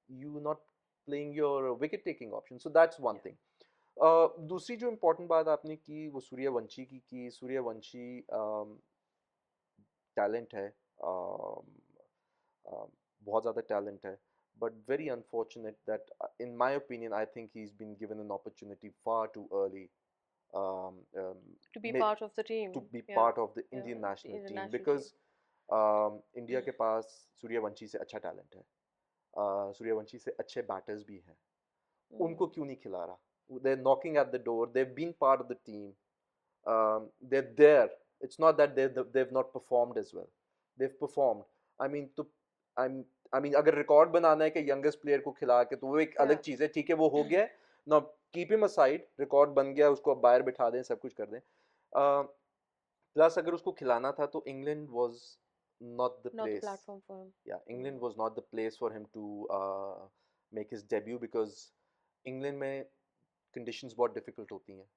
you're not playing your wicket taking option. So that's one
Yeah.
thing. दूसरी जो important बात आपने की वो सूर्यवंशी की Suryavanshi talent है, बहुत ज़्यादा टैलेंट है, but very unfortunate that in my opinion I think he's been given an opportunity far too early, um, um,
To be part of the
to
team.
be
Yeah,
part of the
yeah,
Indian
the
national
Indian
team
national team.
because India के पास सूर्यवंशी से अच्छा talent है, सूर्यवंशी से अच्छे batters भी हैं. उनको क्यों नहीं खिला रहा? They're knocking at the door. They've been part of the team. They're there. It's not that they've not performed as well. They've performed. I mean, तो I'm I mean अगर रिकॉर्ड बनाना है कि यंगेस्ट प्लेयर को खिला के, तो वो एक अलग
Yeah.
चीज़ है. ठीक है, वो हो गया है ना, कीप हिम असाइड, रिकॉर्ड बन गया, उसको अब बाहर बिठा दें, सब कुछ कर दें. प्लस अगर उसको खिलाना था तो England was not the
Not the
place.
platform for him.
Yeah, England was not the place for him to make his debut because England में कंडीशंस बहुत डिफिकल्ट होती हैं,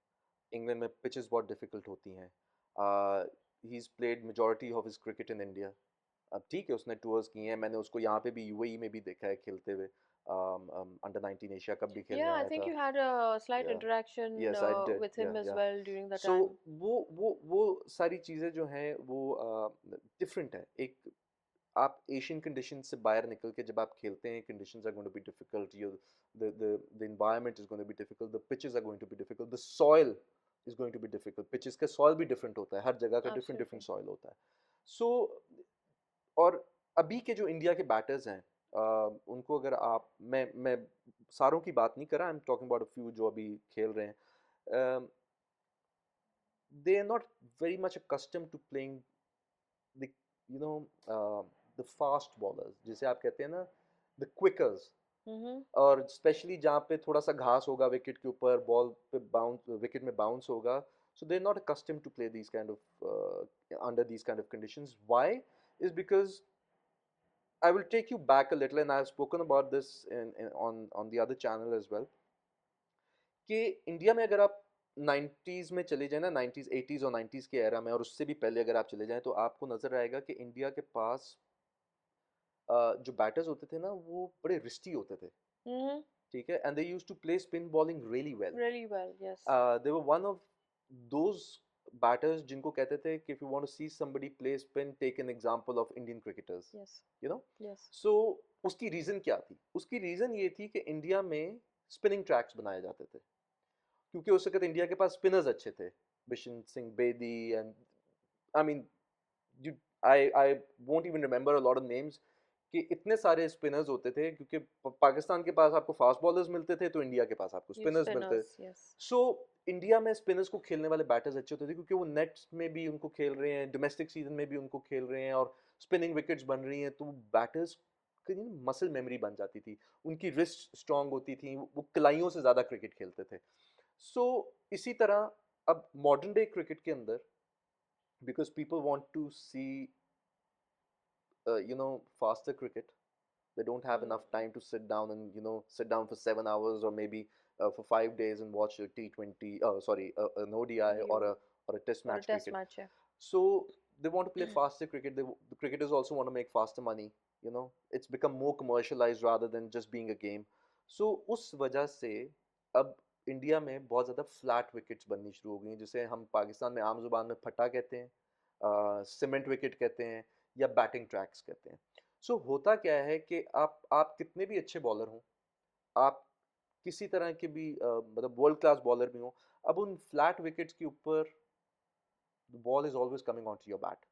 इंग्लैंड में पिचेस बहुत डिफिकल्ट होती हैं. He is played majority of his cricket in India. अब ठीक है, उसने टूर्स किए हैं, मैंने उसको यहाँ पे भी यूएई में भी देखा है खेलते हुए. अंडर 19 एशिया कप भी खेलने
Yeah, I
आया
think
था.
you had a slight
या
interaction
yes I did,
with him as
या
well during the
so
time.
वो सारी चीज़ें जो हैं वो डिफरेंट है. एक आप एशियन कंडीशन से बाहर निकल के जब आप खेलते हैं, conditions are going to be difficult, you the environment is going to be difficult, the pitches are going to be difficult, the soil is going to be difficult. Pitches का soil भी डिफरेंट होता है, हर जगह का different different
Absolutely.
Soil होता है. सो और अभी के जो इंडिया के बैटर्स हैं, उनको अगर आप, मैं सारों की बात नहीं कर रहा, I am talking about a few जो अभी खेल रहे हैं. They are not very much accustomed to playing the, you know, the fast ballers, जिसे आप कहते हैं ना, the quickers.
Mm-hmm.
और स्पेशली जहाँ पे थोड़ा सा घास होगा विकेट के ऊपर, बॉल पे बाउंस, विकेट में बाउंस होगा. So they are not accustomed to play these kind of under these kind of conditions. Why? Is because I will take you back a little, and I've spoken about this on the other channel as well. कि India में अगर आप 90s में चले जाएं ना, 90s 80s और 90s के एरा में, और उससे भी पहले अगर आप चले जाएं, तो आपको नजर आएगा कि इंडिया के पास जो बैटर्स होते थे ना वो बड़े रिस्टी होते थे.
Mm-hmm.
ठीक है, and they used to play spin bowling really well.
Really well, yes.
They were one of those batters जिनको कहते थे कि if you want to see somebody play spin, take an example of Indian cricketers,
Yes,
you know.
yes.
So उसकी reason क्या थी? उसकी reason ये थी कि इंडिया में स्पिनिंग ट्रैक्स बनाए जाते थे, क्योंकि उस वक्त इंडिया के पास स्पिनर्स अच्छे थे, Bishan Singh Bedi, and I mean you I won't even remember a lot of names, कि इतने सारे स्पिनर्स होते थे, क्योंकि पाकिस्तान के पास आपको फास्ट बॉलर्स मिलते थे, तो इंडिया के पास आपको
You
स्पिनर्स मिलते थे.
spinners, yes.
सो इंडिया में स्पिनर्स को खेलने वाले बैटर्स अच्छे होते थे, क्योंकि वो नेट्स में भी उनको खेल रहे हैं, डोमेस्टिक सीजन में भी उनको खेल रहे हैं, और स्पिनिंग विकेट्स बन रही हैं, तो बैटर्स की मसल मेमोरी बन जाती थी, उनकी रिस्ट स्ट्रांग होती थी, वो कलाइयों से ज़्यादा क्रिकेट खेलते थे. सो इसी तरह अब मॉडर्न डे क्रिकेट के अंदर, because people want to see faster cricket. They don't have
Mm.
enough time to sit down and sit down for 7 hours or maybe for 5 days and watch a T20. Sorry, an ODI or
You
a Test
or a
match
test
cricket.
match, yeah.
So they want to play faster cricket. The cricketers also want to make faster money. It's become more commercialized rather than just being a game. So उस वजह से अब India में बहुत ज़्यादा flat wickets बननी शुरू हो गई हैं, जिसे हम पाकिस्तान में आम जुबान में फटा कहते हैं, सीमेंट विकेट कहते हैं, या बैटिंग ट्रैक्स कहते हैं. सो होता क्या है कि आप कितने भी अच्छे बॉलर हों, आप किसी तरह के भी मतलब वर्ल्ड क्लास बॉलर भी हों, अब उन फ्लैट विकेट्स के ऊपर the ball is always coming on to your bat.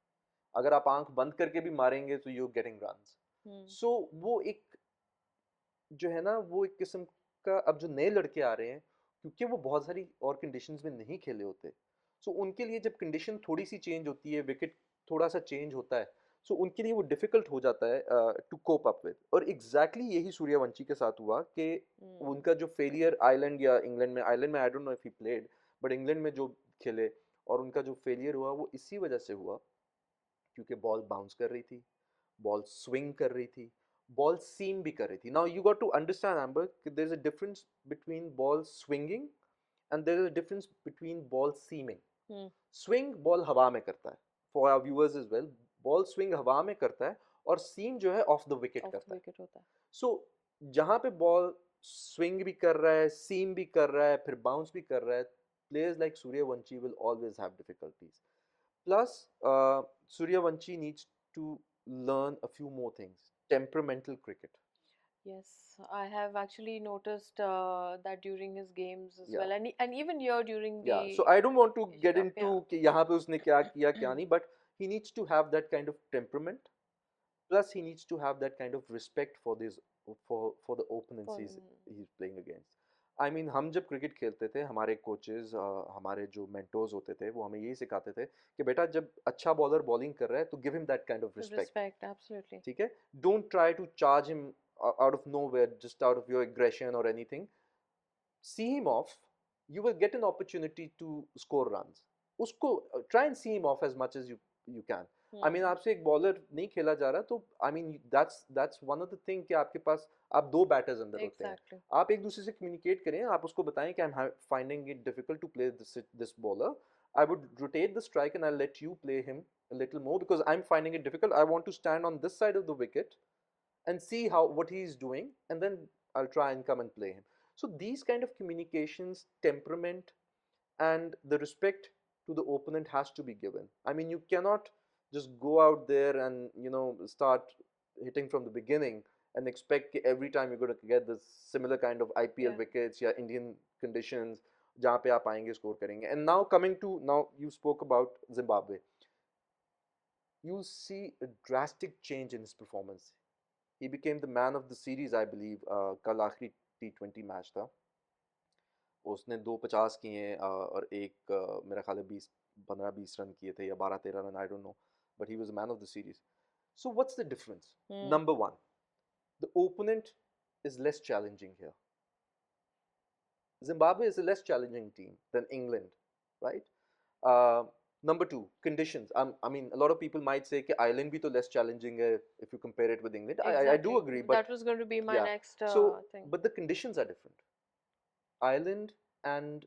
अगर आप आंख बंद करके भी मारेंगे तो you getting runs.
Hmm.
So वो एक जो है ना, वो एक किस्म का, अब जो नए लड़के आ रहे हैं, क्योंकि वो बहुत सारी और कंडीशंस में नहीं खेले होते, सो उनके लिए जब कंडीशन थोड़ी सी चेंज होती है, विकेट थोड़ा सा चेंज होता है, सो उनके लिए वो डिफिकल्ट हो जाता है टू कोप अप विद. और एग्जैक्टली यही सूर्यवंशी के साथ हुआ कि
Hmm.
उनका जो फेलियर आयरलैंड या इंग्लैंड में, आयरलैंड में I don't know if he played, but England में जो खेले, और उनका जो फेलियर हुआ वो इसी वजह से हुआ क्योंकि बॉल बाउंस कर रही थी, बॉल स्विंग कर रही थी, बॉल सीम भी कर रही थी. Now you got to understand Amber कि there is a difference between ball swinging and there is a difference between ball seaming.
Hmm.
Swing ball हवा में करता है, for our viewers is well, ball swing हवा में करता है, और सीम जो है off the wicket
Off the
करता है.
wicket होता है.
सो जहां पे बॉल स्विंग भी कर रहा है, सीम भी कर रहा है, फिर बाउंस भी कर रहा है, players like Suryavanshi will always have difficulties. Plus, Suryavanshi needs to learn a few more things. Temperamental cricket.
Yes, I have actually noticed that during his games as
Yeah,
well, and even here during
yeah.
the
So I don't want to
Asia
get
Cup,
into
yeah.
कि यहाँ पे उसने क्या किया क्या नहीं, but he needs to have that kind of temperament. Plus, he needs to have that kind of respect for this, for the opponents
For
he's playing against. I mean, हम जब क्रिकेट खेलते थे, हमारे कोचेस, हमारे जो mentors होते थे, वो हमें यही सिखाते थे कि बेटा जब अच्छा बॉलर बॉलिंग कर रहा है तो give him that kind of respect.
respect, absolutely.
ठीक है, don't try to charge him out of nowhere, just out of your aggression or anything. See him off, you will get an opportunity to score runs. उसको try and see him off as much as you can. I mean,
Hmm.
आपसे एक bowler नहीं खेला जा रहा, तो I mean that's one of the thing कि आपके पास आप दो बैटर्स अंदर होते हैं,
Exactly.
आप एक दूसरे से कम्युनिकेट करें, आप उसको बताएं कि I'm finding it difficult to play this bowler. I would rotate the strike and I'll let you play him a little more because I'm finding it difficult. I want to stand on this side of the wicket and see how what he's doing, and then I'll try and come and play him. So these kind of communications, temperament, and the respect to the opponent has to be given. I mean, you cannot just go out there and start hitting from the beginning and expect every time you're going to get this similar kind of IPL
Yeah.
wickets, yeah, Indian conditions, जहाँ पे आप आएंगे score करेंगे. And now coming to, now you spoke about Zimbabwe, you see a drastic change in his performance. He became the man of the series, I believe. कल आखिरी T20 match था, उसने 250 किए हैं, और एक मेरा ख्याल है 15-20 रन किए थे, या 12-13 run, I don't know, but he was man of the series. So what's the difference?
Hmm.
Number one, the opponent is less challenging here. Zimbabwe is a less challenging team than England, right? Uh, Number two, conditions. I mean, a lot of people might say कि Ireland भी तो less challenging है if you compare it with England. I do
Exactly.
agree, but
That was going to be my
yeah.
next
So,
thing.
but the conditions are different. Ireland and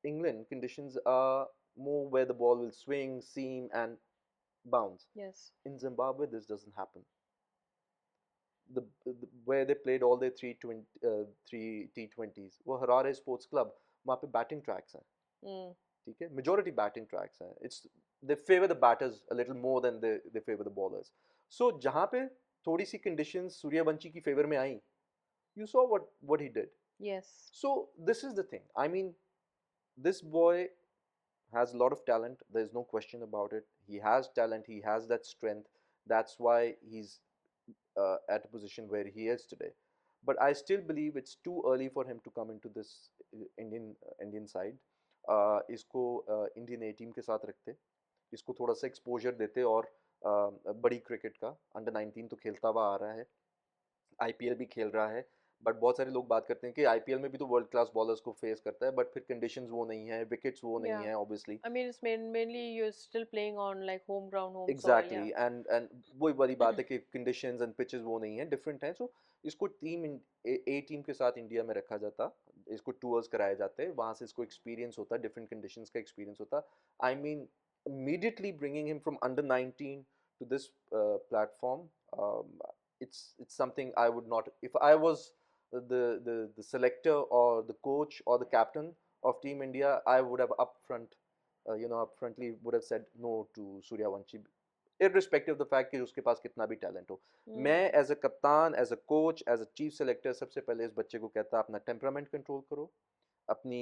England conditions are more where the ball will swing, seam, and bounce.
Yes.
In Zimbabwe, this doesn't happen. Where they played all their three T20s, वो Harare sports club, वहाँ पे batting tracks हैं,
Mm.
ठीक है, majority batting tracks हैं. It's they favour the batters a little more than they favour the bowlers. So जहाँ पे थोड़ी सी कंडीशंस सूर्यवंशी की फेवर में आई, you saw what he did.
Yes.
So this is the thing. I mean, this boy has a lot of talent. There's no question about it. He has talent. He has that strength. That's why he's at a position where he is today. But I still believe it's too early for him to come into this Indian side. इसको Indian ए team के साथ रखते, इसको थोड़ा सा exposure देते, और बड़ी क्रिकेट का, अंडर 19 तो खेलता हुआ आ रहा है, आईपीएल भी खेल रहा है। बट बहुत सारे लोग बात करते हैं कि आईपीएल में भी तो वर्ल्ड क्लास बॉलर्स को फेस करता है, बट फिर कंडीशंस वो नहीं है, विकेट्स वो नहीं
Yeah.
है obviously.
I mean, it's mainly you're still playing on like home ground, home soil. Yeah.
Exactly, and वही वाली बात है कि कंडीशंस एंड पिचेस वो नहीं है, डिफरेंट है। सो इसको ए टीम के साथ इंडिया में रखा जाता, इसको टूर्स कराए जाते, वहाँ से इसको एक्सपीरियंस होता, डिफरेंट कंडीशंस का एक्सपीरियंस होता। I mean immediately bringing him from under 19 to this platform, it's something I would not, if I was the selector or the coach or the captain of Team India, I would have upfront upfrontly would have said no to Suryavanshi, irrespective of the fact कि उसके पास कितना भी talent हो।
Hmm.
मैं as a कप्तान, as a coach, as a chief selector सबसे पहले इस बच्चे को कहता अपना टेम्परामेंट कंट्रोल करो, अपनी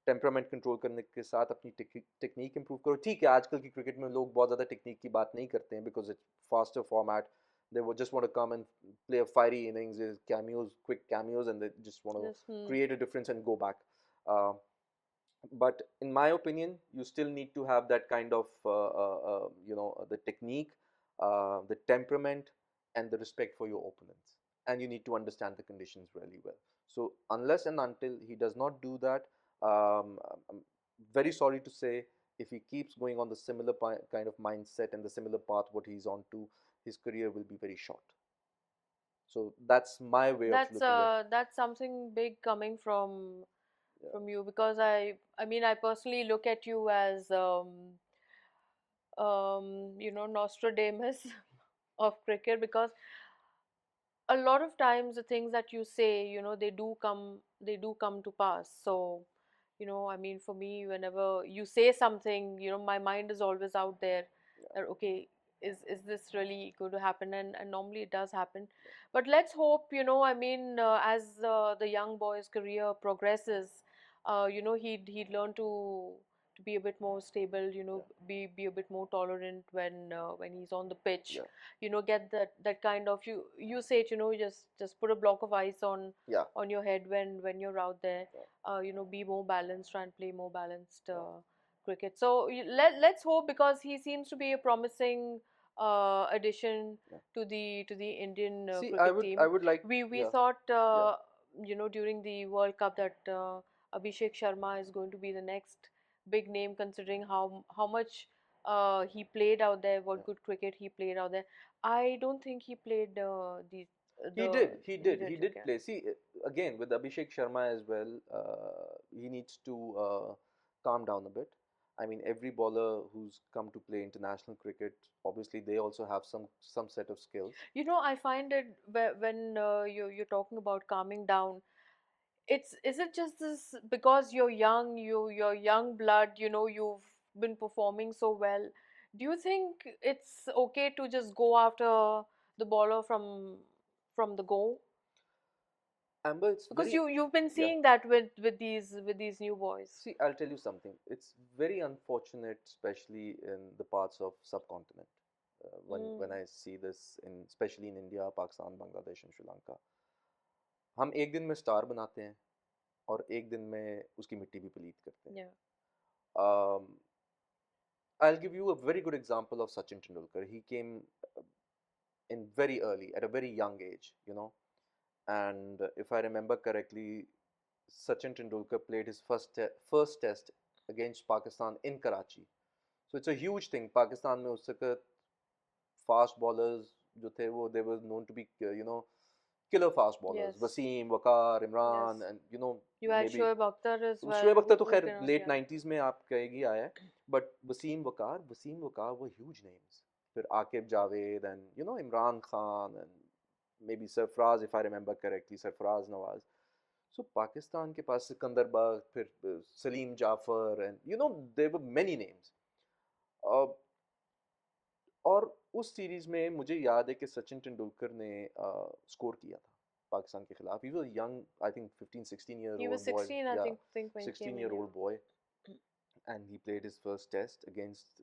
टेम्परामेंट कंट्रोल करने के साथ अपनी टेक्निक इंप्रूव करो। ठीक है, आजकल की क्रिकेट में लोग बहुत ज़्यादा टेक्निक की बात नहीं करते हैं because it's faster format, they would just want to come and play a fiery innings, cameos, quick cameos, and they just want to
Yes. Hmm.
create a difference and go back. Uh, but in my opinion, you still need to have that kind of the technique, the temperament, and the respect for your opponents, and you need to understand the conditions really well. So unless and until he does not do that, I'm very sorry to say, if he keeps going on the similar kind of mindset and the similar path what he's on to, his career will be very short. So that's my way of looking at.
That's something big coming
Yeah,
from you, because I mean, I personally look at you as Nostradamus of cricket, because a lot of times the things that you say, they do come to pass. So, I mean, for me, whenever you say something, my mind is always out there,
yeah,
that okay, is this really going to happen? And normally it does happen. But let's hope, I mean, as the young boy's career progresses, he'd learn to be a bit more stable,
yeah,
be a bit more tolerant when he's on the pitch,
yeah,
get that kind of, you say it, just put a block of ice
yeah,
on your head when you're out there.
yeah,
Be more balanced, try and play more balanced
yeah,
cricket. So let's hope, because he seems to be a promising addition
yeah.
to the Indian
See,
cricket
I
team.
would like,
We
yeah,
thought,
yeah,
during the World Cup, that Abhishek Sharma is going to be the next big name, considering how much he played out there,
yeah.
what good cricket he played out there. I don't think he played
He
the
did, he
he
did, he
did,
did
okay.
play. See, again with Abhishek Sharma as well, he needs to calm down a bit. I mean, every bowler who's come to play international cricket, obviously they also have some set of skills.
I find it, when you're talking about calming down, is it just this, because you're young, you're young blood, you've been performing so well. Do you think it's okay to just go after the bowler from the go?
Amber, it's
Because
very,
you've been
yeah.
seeing that with these new boys.
See, I'll tell you something. It's very unfortunate, especially in the parts of subcontinent. When
Mm,
I see this, in especially in India, Pakistan, Bangladesh, and Sri Lanka, हम एक दिन में star बनाते हैं और एक दिन में उसकी मिट्टी भी पलीत करते हैं.
yeah.
I'll give you a very good example of Sachin Tendulkar. He came in very early, at a very young age, and if I remember correctly, Sachin Tendulkar played his first test against Pakistan in Karachi. So it's a huge thing. Pakistan में उस वक्त fast bowlers जो थे वो they were known to be killer fast bowlers.
Yes.
Wasim, Waqar,
Yes.
Imran, and
You had
maybe
Shoaib Akhtar as well,
Shoaib Akhtar तो
who
खैर
cannot,
late
yeah.
90s में आप कहेगी आया है, बट वसीम वकार वो ह्यूज नेम्स, फिर Aqib Javed and Imran Khan and maybe Sarfaraz, if I remember correctly, Sarfaraz Nawaz. So Pakistan के पास सिकंदर बख्त, फिर Salim Jafar, and there were many names. uh, और उस सीरीज में मुझे याद है कि सचिन तेंदुलकर ने स्कोर किया था पाकिस्तान के खिलाफ. He was a young, I think 15 16 year
He was
old boy.
16, I
Yeah,
think when he came
16
in,
year
yeah.
old boy, and he played his first test against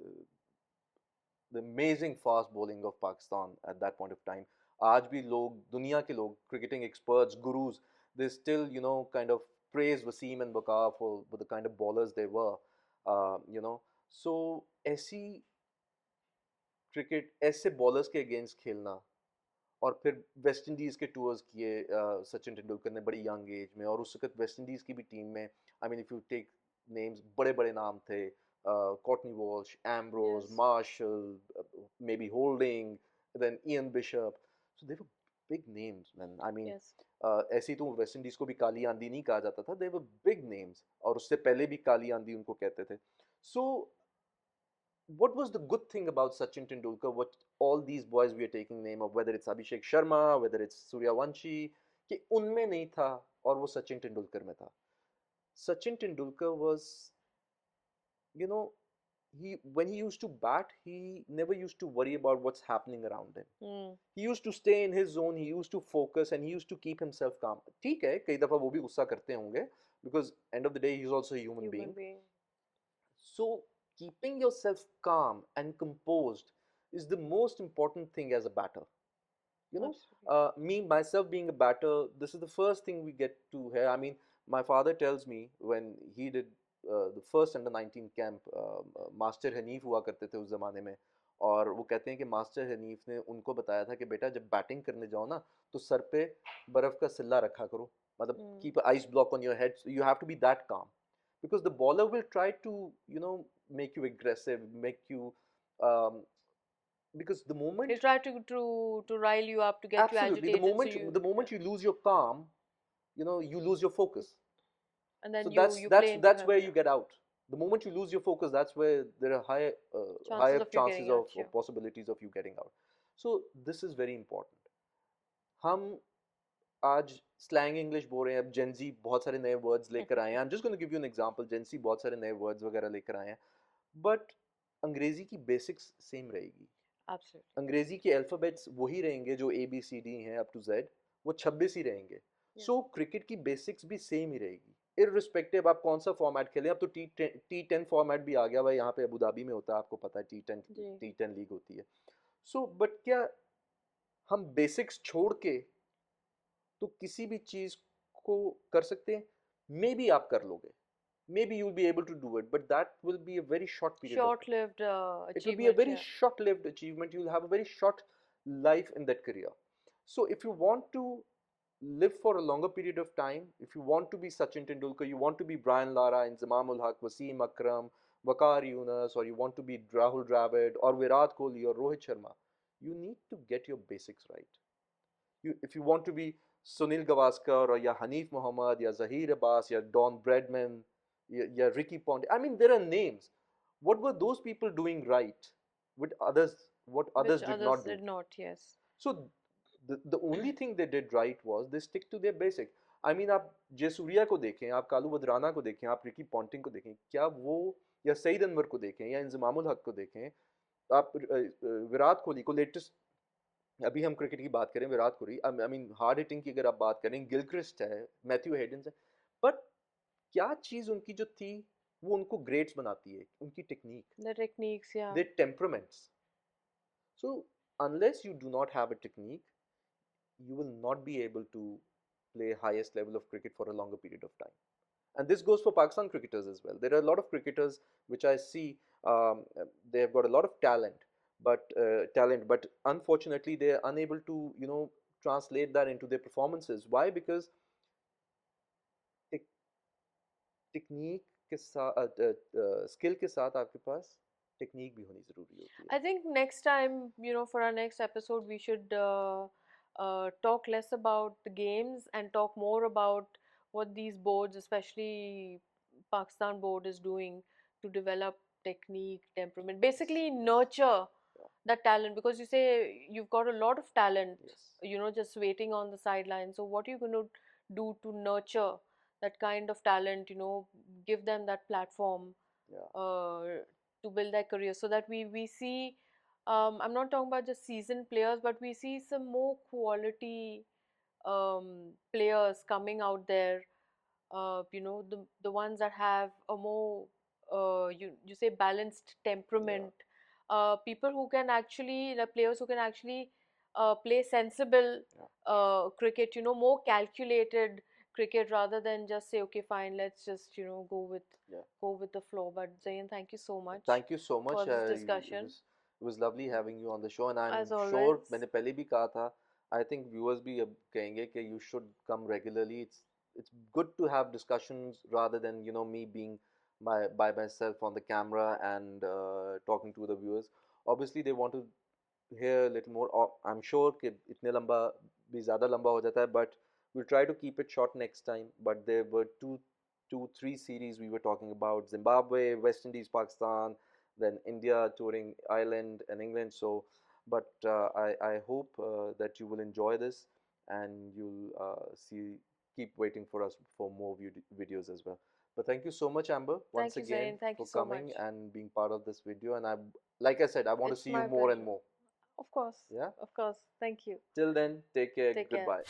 the amazing fast bowling of Pakistan at that point of time. आज भी लोग, दुनिया के लोग, cricketing experts, gurus, they still kind of praise Wasim and Waqar for the kind of bowlers they were. So ऐसी cricket ऐसे bowlers के against खेलना, और फिर वेस्ट इंडीज़ के टूर्स किए सचिन तेंदुलकर ने बड़ी यंग एज में, और उस वक्त वेस्ट इंडीज़ की भी टीम में, I mean if you take names, बड़े बड़े नाम थे, Courtney Walsh, Ambrose,
Yes,
Marshall, maybe Holding, then Ian Bishop, so they were big names man, I mean
yes.
ऐसी तो वेस्ट इंडीज़ को भी काली आंधी नहीं कहा जाता था, दे वर बिग नेम्स, और उससे पहले भी काली आंधी उनको कहते थे. सो what was the good thing about Sachin Tendulkar? What all these boys we are taking name of, whether it's Abhishek Sharma, whether it's Suryavanshi, कि उनमें नहीं था और वो सचिन तेंदुलकर में था. Sachin Tendulkar was, you know, he when he used to bat, he never used to worry about what's happening around him.
Hmm.
He used to stay in his zone. He used to focus and he used to keep himself calm. ठीक है, कई दफा वो भी गुस्सा करते होंगे, because end of the day he's also a human
Human
being.
being.
So, keeping yourself calm and composed is the most important thing as a batter. You know,
Absolutely.
me, myself being a batter, this is the first thing we get to hear. I mean, my father tells me when he did the first under 19 camp, master Hanif हुआ करते थे उस ज़माने में, और वो कहते हैं कि मास्टर हनीफ ने उनको बताया था कि बेटा जब बैटिंग करने जाओ ना, तो सर पे बर्फ़ का सिल्ला रखा करो, मतलब
Hmm.
keep an ice block on your head, so you have to be that calm, because the bowler will try to, you know, make you aggressive, make you, um, because the moment,
He'll try to rile you up, to get you
absolutely, the
agitated, so
moment
you,
the
yeah,
moment you lose your calm, you know, you lose your focus.
and then
So
you
that's
you
that's
play into
that's
him.
where
Yeah,
you get out. The moment you lose your focus, that's where there are
chances
higher
of you
chances
getting out.
of
Yeah.
possibilities of you getting out. So this is very important. हम आज slang English बोल रहे हैं, अब Gen Z बहुत सारे नए words लेकर आए हैं. I am just going to give you an example. Gen Z बहुत सारे नए वर्ड्स वगैरह लेकर आए हैं, बट अंग्रेजी की बेसिक्स सेम रहेगी.
Absolutely.
अंग्रेजी के अल्फ़ाबेट्स वही रहेंगे जो ए बी सी डी हैं अप टू जेड, वो 26 ही रहेंगे.
Yeah.
सो क्रिकेट की बेसिक्स भी सेम ही रहेगी, इररिस्पेक्टिव आप कौन सा फॉर्मेट खेलें. अब तो टी टेन फॉर्मेट भी आ गया भाई, यहाँ पे अबू धाबी में होता है, आपको पता है
जी.
टी टेन लीग होती है. सो बट क्या हम बेसिक्स छोड़ के तो किसी भी चीज़ को कर सकते हैं? मे बी आप कर लोगे, maybe you will be able to do it, but that will be a very short period of time.
Short-lived
It will be a
achievement.
very
Yeah.
short-lived achievement. You'll have a very short life in that career. So if you want to live for a longer period of time, if you want to be Sachin Tendulkar, you want to be Brian Lara, Inzamam ul Haq, Wasim Akram, Waqar Yunus, or you want to be Rahul Dravid or Virat Kohli or Rohit Sharma, you need to get your basics right. If you want to be Sunil Gavaskar or ya Hanif Mohammad, ya Zahir Abbas, ya Don Bradman, ya Ricky Ponting, I mean, there are names. What were those people doing right? What others
Which
did
others
not do?
did not. Yes.
So the only thing they did right was they stick to their basic. I mean, आप जयसूर्या को देखें, आप कालू बदराना को देखें, आप Ricky Ponting को देखें, क्या वो, या सईद अनवर को देखें, या इंजमामुल हक को देखें, आप विराट कोहली को, लेटेस्ट, अभी हम क्रिकेट की बात करें, Virat Kohli, I mean hard hitting की अगर आप बात करें, गिलक्रिस्ट है, मैथ्यू हेडन्स है, बट क्या चीज़ उनकी जो थी वो उनको ग्रेट्स बनाती है? उनकी technique,
The techniques. Yeah.
their temperaments. So unless you do not have a technique, you will not be able to play highest level of cricket for a longer period of time. And this goes for Pakistan cricketers as well. There are a lot of cricketers which I see, they have got a lot of talent, but unfortunately they are unable to, you know, translate that into their performances. Why? Because technique के साथ, skill के साथ आपके पास technique भी होनी ज़रूरी होती है.
I think next time, for our next episode, we should talk less about the games and talk more about what these boards, especially Pakistan board, is doing to develop technique, temperament, basically nurture
Yeah.
that talent. Because you say you've got a lot of talent,
Yes.
just waiting on the sideline. So what are you going to do to nurture that kind of talent? Give them that platform
Yeah.
to build their career, so that we see, I'm not talking about just seasoned players, but we see some more quality players coming out there, the ones that have a more, you say, balanced
Yeah.
temperament, people who can actually, the players who can actually play sensible
Yeah.
cricket, more calculated cricket, rather than just say, okay, fine, let's just, go with
Yeah.
go with the flow. But Zain, thank you so much
Thank you so
for
much.
this
It
discussion.
was it was lovely having you on the show, and I'm
As
sure
always.
मैंने पहले भी कहा था, I think viewers भी अब कहेंगे कि you should come regularly. It's good to have discussions rather than me being by myself on the camera and talking to the viewers. Obviously they want to hear a little more. I'm sure कि इतने लंबा भी ज़्यादा लंबा हो जाता है, but we'll try to keep it short next time. But there were three series we were talking about: Zimbabwe, West Indies, Pakistan, then India touring Ireland and England. So, but I hope that you will enjoy this, and you'll keep waiting for us for more videos as well. But thank you so much, Amber, once
Thank you,
again
Zain. Thank you
for
so
coming
much.
and being part of this video. And like I said, I want to
It's
see you
my
more and
pleasure.
more.
Of course.
Yeah.
Of course. Thank you.
Till then, take care.
Take care.
Goodbye.